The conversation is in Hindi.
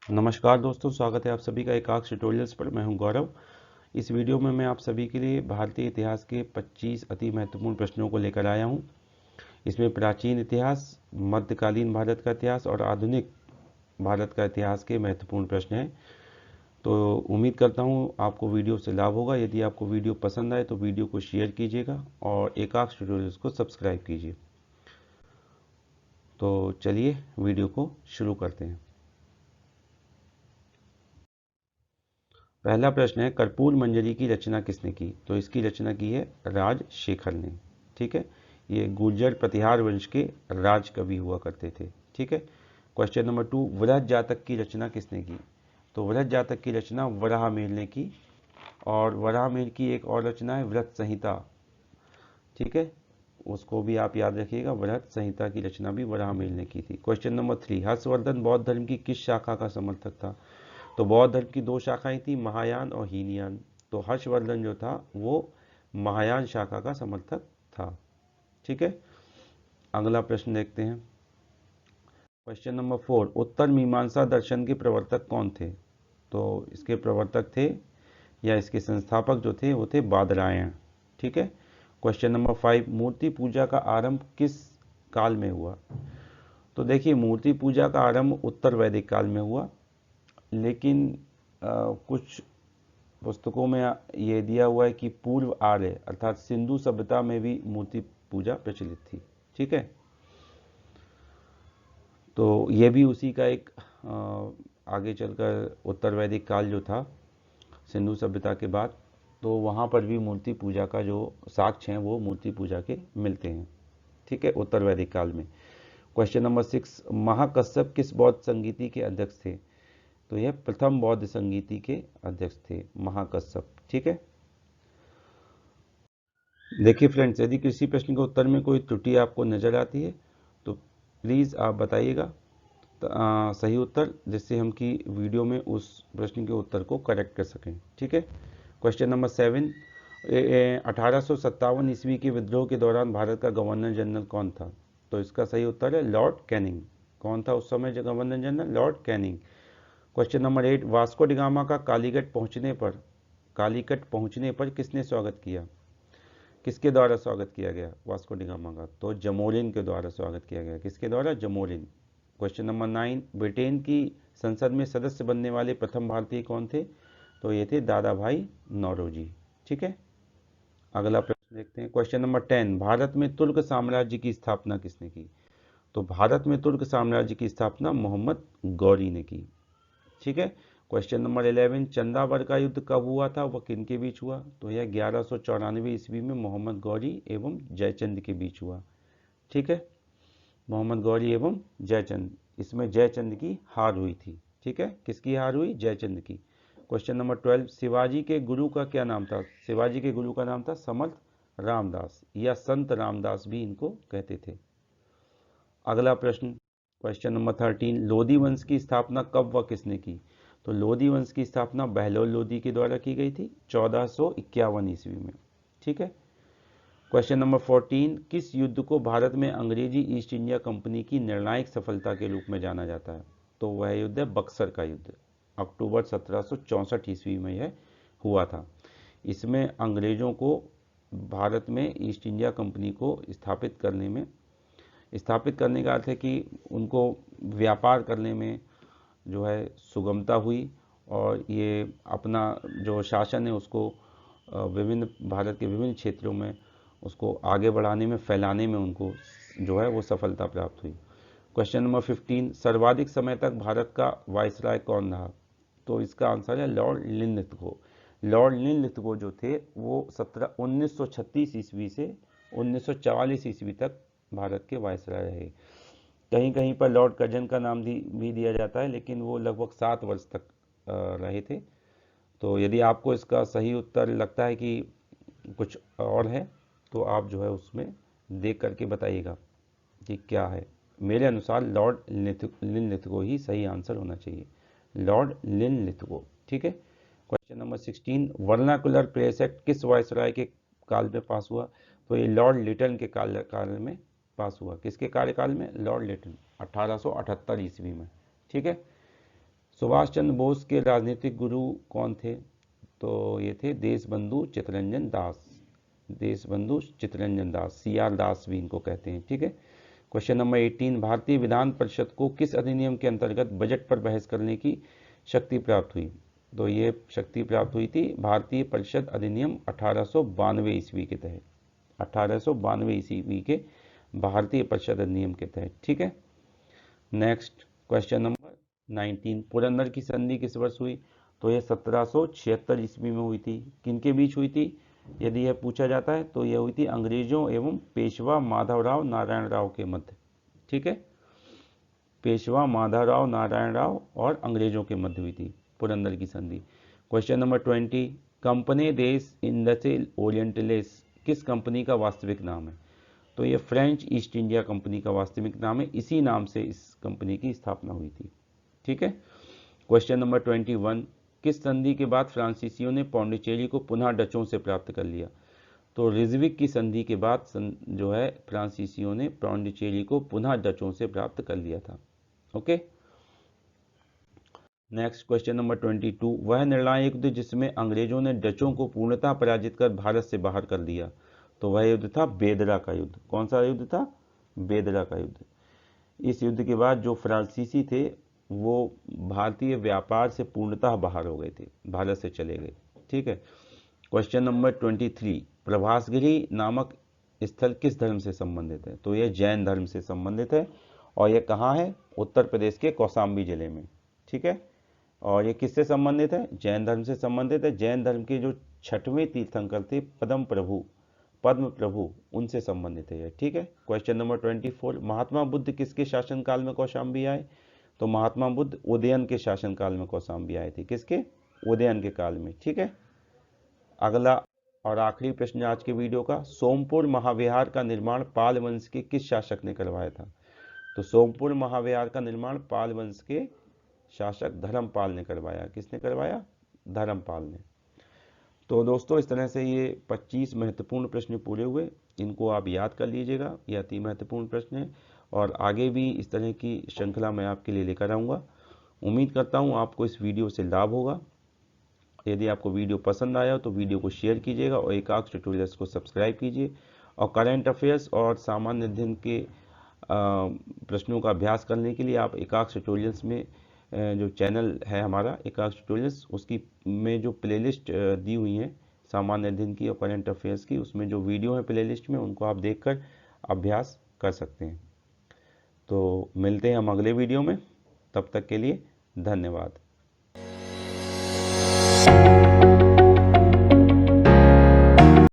नमस्कार दोस्तों, स्वागत है आप सभी का एकाक्ष ट्यूटोरियल्स पर। मैं हूं गौरव। इस वीडियो में मैं आप सभी के लिए भारतीय इतिहास के 25 अति महत्वपूर्ण प्रश्नों को लेकर आया हूं। इसमें प्राचीन इतिहास, मध्यकालीन भारत का इतिहास और आधुनिक भारत का इतिहास के महत्वपूर्ण प्रश्न हैं। तो उम्मीद करता हूं आपको वीडियो से लाभ होगा। यदि आपको वीडियो पसंद आए तो वीडियो को शेयर कीजिएगा और एकाक्ष ट्यूटोरियल्स को सब्सक्राइब कीजिए। तो चलिए वीडियो को शुरू करते हैं। पहला प्रश्न है, कर्पूर मंजरी की रचना किसने की? तो इसकी रचना की है राजशेखर ने। ठीक है, ये गुर्जर प्रतिहार वंश के राज कवि हुआ करते थे। ठीक है। क्वेश्चन नंबर 2, वृहद जातक की रचना किसने की? तो वृहद जातक की रचना वराहमिहिर ने की। और वराहमिहिर की एक और रचना है वृहत संहिता। ठीक है, उसको भी आप याद रखिएगा। वृहत संहिता की रचना भी वराहमिहिर ने की थी। क्वेश्चन नंबर 3, हर्षवर्धन बौद्ध धर्म की किस शाखा का समर्थक था? तो बौद्ध धर्म की दो शाखाएं थी, महायान और हीनयान। तो हर्षवर्धन जो था वो महायान शाखा का समर्थक था। ठीक है, अगला प्रश्न देखते हैं। क्वेश्चन नंबर 4, उत्तर मीमांसा दर्शन के प्रवर्तक कौन थे? तो इसके प्रवर्तक थे या इसके संस्थापक जो थे वो थे बादरायण। ठीक है। क्वेश्चन नंबर 5, मूर्ति पूजा का आरंभ किस काल में हुआ? तो देखिए, मूर्ति पूजा का आरंभ उत्तर वैदिक काल में हुआ, लेकिन कुछ पुस्तकों में ये दिया हुआ है कि पूर्व आर्य अर्थात सिंधु सभ्यता में भी मूर्ति पूजा प्रचलित थी। ठीक है, तो ये भी उसी का एक आगे चलकर उत्तर वैदिक काल जो था सिंधु सभ्यता के बाद, तो वहाँ पर भी मूर्ति पूजा का जो साक्ष्य हैं वो मूर्ति पूजा के मिलते हैं। ठीक है, उत्तर वैदिक काल में। क्वेश्चन नंबर 6, महाकश्यप किस बौद्ध संगीति के अध्यक्ष थे? तो यह प्रथम बौद्ध संगीति के अध्यक्ष थे महाकश्यप। ठीक है। देखिए फ्रेंड्स, यदि किसी प्रश्न के उत्तर में कोई त्रुटि आपको नजर आती है तो प्लीज़ आप बताइएगा सही उत्तर, जिससे हम की वीडियो में उस प्रश्न के उत्तर को करेक्ट कर सकें। ठीक है। क्वेश्चन नंबर 7, 1857 ईस्वी के विद्रोह के दौरान भारत का गवर्नर जनरल कौन था? तो इसका सही उत्तर है लॉर्ड कैनिंग। कौन था उस समय जो governor general? Lord Canning. Question number 8, Vasco da Gama का कालीकट पहुंचने पर किसने स्वागत किया? किसके द्वारा स्वागत किया गया वास्को डिगामा का? तो जमोरिन के द्वारा स्वागत किया गया। किसके द्वारा? जमोरिन। क्वेश्चन नंबर 9, ब्रिटेन की संसद में सदस्य बनने वाले प्रथम भारतीय कौन थे? तो ये थे दादा भाई नौरोजी। ठीक है, अगला प्रश्न देखते हैं। क्वेश्चन नंबर 10, भारत में तुर्क साम्राज्य की स्थापना किसने की? तो भारत में तुर्क साम्राज्य की स्थापना मोहम्मद गौरी ने की। ठीक है। क्वेश्चन नंबर 11, चंदावर का युद्ध कब हुआ था, वह किन के बीच हुआ? तो यह 1194 ईस्वी में मोहम्मद गौरी एवं जयचंद के बीच हुआ। ठीक है, मोहम्मद गौरी एवं जयचंद। इसमें जयचंद की हार हुई थी। ठीक है, किसकी हार हुई? जयचंद की। क्वेश्चन नंबर 12, शिवाजी के गुरु का क्या नाम था? शिवाजी के गुरु का नाम था समर्थ रामदास, या संत रामदास भी इनको कहते थे। अगला प्रश्न, क्वेश्चन नंबर 13, लोधी वंश की स्थापना कब व किसने की? तो लोधी वंश की स्थापना बहलोल लोधी के द्वारा की गई थी 1451 ईस्वी में। ठीक है। क्वेश्चन नंबर 14, किस युद्ध को भारत में अंग्रेजी ईस्ट इंडिया कंपनी की निर्णायक सफलता के रूप में जाना जाता है? तो वह युद्ध है बक्सर का युद्ध। अक्टूबर 1764 ईस्वी में यह हुआ था। इसमें अंग्रेजों को भारत में ईस्ट इंडिया कंपनी को स्थापित करने का अर्थ है कि उनको व्यापार करने में जो है सुगमता हुई, और ये अपना जो शासन है उसको विभिन्न भारत के विभिन्न क्षेत्रों में उसको आगे बढ़ाने में, फैलाने में उनको जो है वो सफलता प्राप्त हुई। क्वेश्चन नंबर 15, सर्वाधिक समय तक भारत का वायसराय कौन रहा? तो इसका आंसर है लॉर्ड लिनलिथगो। लॉर्ड लिनलिथगो जो थे वो 1936 ईस्वी से 1944 ईस्वी तक भारत के वायसराय रहे। कहीं कहीं पर लॉर्ड कर्जन का नाम भी दिया जाता है, लेकिन वो लगभग 7 वर्ष तक रहे थे। तो यदि आपको इसका सही उत्तर लगता है कि कुछ और है तो आप जो है उसमें देख करके बताइएगा कि क्या है। मेरे अनुसार लॉर्ड लिनलिथगो ही सही आंसर होना चाहिए, लॉर्ड लिनलिथगो। ठीक है। Question number 16, vernacular press act किस वायसराय के काल में पास हुआ? तो ये लॉर्ड लिटन के काल में पास हुआ। किसके कार्यकाल में? लॉर्ड लिटन, 1878 ईस्वी में। ठीक है। सुभाष चंद्र बोस के राजनीतिक गुरु कौन थे? तो ये थे देशबंधु चित्तरंजन दास। देशबंधु चित्तरंजन दास, CR दास भी इनको कहते हैं। ठीक है। क्वेश्चन नंबर 18, भारतीय विधान परिषद को किस अधिनियम के अंतर्गत बजट पर बहस करने की शक्ति प्राप्त हुई? तो ये शक्ति प्राप्त हुई थी भारतीय परिषद अधिनियम 1892 ईस्वी के तहत। 1892 ईस्वी के भारतीय परिषद अधिनियम के तहत। ठीक है। नेक्स्ट क्वेश्चन नंबर 19, पुरंदर की संधि किस वर्ष हुई? तो यह 1776 ईस्वी में हुई थी। किनके बीच हुई थी यदि यह पूछा जाता है? तो यह हुई थी अंग्रेजों एवं पेशवा माधवराव नारायण राव के मध्य। ठीक है। पेशवा माधवराव नारायण राव और अंग्रेजों के मध्य हुई थी पुरंदर की संधि। क्वेश्चन नंबर 20, कंपनी देश इंडस्ट्रियल ओरिएंटलेस किस कंपनी का वास्तविक नाम है? तो यह फ्रेंच ईस्ट इंडिया कंपनी का वास्तविक नाम है। इसी नाम से इस कंपनी की स्थापना हुई थी। ठीक है। क्वेश्चन नंबर 21, किस संधि के बाद फ्रांसीसियों ने पौंडीचेरी को पुनः डचों से प्राप्त कर लिया? तो रिजविक की संधि के बाद जो है फ्रांसीसियों ने पौंडीचेरी को पुनः डचों से प्राप्त कर लिया था। ओके। नेक्स्ट क्वेश्चन नंबर 22, वह निर्णायक युद्ध जिसमें अंग्रेजों ने डचों को पूर्णतः पराजित कर भारत से बाहर कर दिया? तो वह युद्ध था बेदरा का युद्ध। कौन सा युद्ध था? बेदरा का युद्ध। इस युद्ध के बाद जो फ्रांसीसी थे वो भारतीय व्यापार से पूर्णतः बाहर हो गए थे, भारत से चले गए। ठीक है। क्वेश्चन नंबर 23, प्रभासगिरी नामक स्थल किस धर्म से संबंधित है? तो यह जैन धर्म से संबंधित है और यह कहाँ है? उत्तर प्रदेश के कौशाम्बी जिले में। ठीक है। और ये किससे संबंधित है? जैन धर्म से संबंधित है। जैन धर्म के जो 6वें तीर्थंकर थे पद्म प्रभु उनसे संबंधित है यह। ठीक है। क्वेश्चन नंबर 24, महात्मा बुद्ध किसके शासनकाल में कौशाम्बी आए? तो महात्मा बुद्ध उदयन के शासनकाल में कौशाम्बी आए थे। किसके? उदयन के काल में। ठीक है। अगला और आखिरी प्रश्न आज के वीडियो का, सोमपुर महाविहार का निर्माण पाल वंश के किस शासक ने करवाया था? तो सोमपुर महाविहार का निर्माण पाल वंश के शासक धर्मपाल ने करवाया। किसने करवाया? धर्मपाल ने। तो दोस्तों इस तरह से ये 25 महत्वपूर्ण प्रश्न पूरे हुए। इनको आप याद कर लीजिएगा, ये अति महत्वपूर्ण प्रश्न है और आगे भी इस तरह की श्रृंखला मैं आपके लिए लेकर आऊँगा। उम्मीद करता हूँ आपको इस वीडियो से लाभ होगा। यदि आपको वीडियो पसंद आया हो तो वीडियो को शेयर कीजिएगा और एकाक्ष ट्यूटोरियल्स को सब्सक्राइब कीजिए। और करंट अफेयर्स और सामान्य अध्ययन के प्रश्नों का अभ्यास करने के लिए आप एकाक्ष ट्यूटोरियल्स में जो चैनल है हमारा एकाक्ष ट्यूटोरियल्स, उसकी में जो प्लेलिस्ट दी हुई हैं सामान्य अध्ययन की और करंट अफेयर्स की, उसमें जो वीडियो है प्लेलिस्ट में उनको आप देखकर अभ्यास कर सकते हैं। तो मिलते हैं हम अगले वीडियो में, तब तक के लिए धन्यवाद।